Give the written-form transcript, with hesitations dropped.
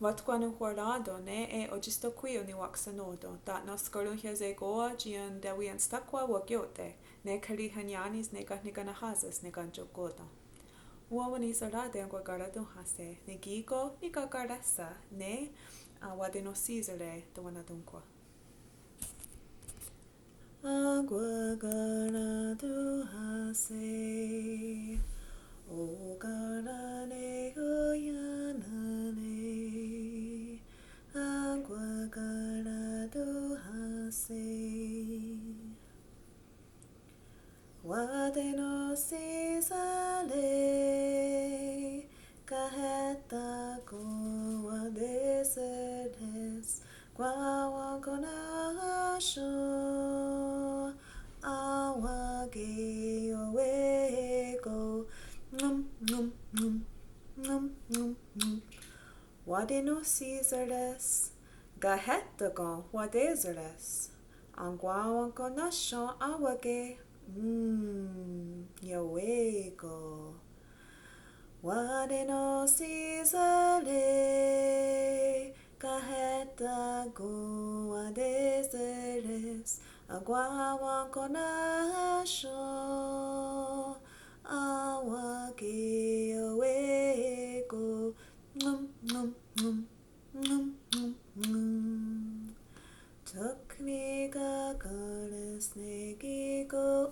Watquanu Horlado ne Otsistohkwí ni Waxanodo, dat nos Golunhia Zegoa Gian Dewian Stakwa Wagyote, ne Kalihanyanis ne Gahniganahazas ne Ganjogoda. Uawani Solade and Guagaradunhase, ne Gigo, ni Gagarasa, ne Watenonhsí the Onkwá. Aguagaradunhase, O Garane Goyanane, Aguagaradunhase. Watenonhsí sere, Kahéhtakon waté seres, onénhsyon, Énwake yawé go, Watenonhsí Kahéhtakon waté seres, Onkwá Kanen'shon Énwake, yawé go. Watenonhsí sere, Kahéhtakon waté seres, Onkwá Kanen'shon, Énwake yawé go. Took me gagaras ne gigo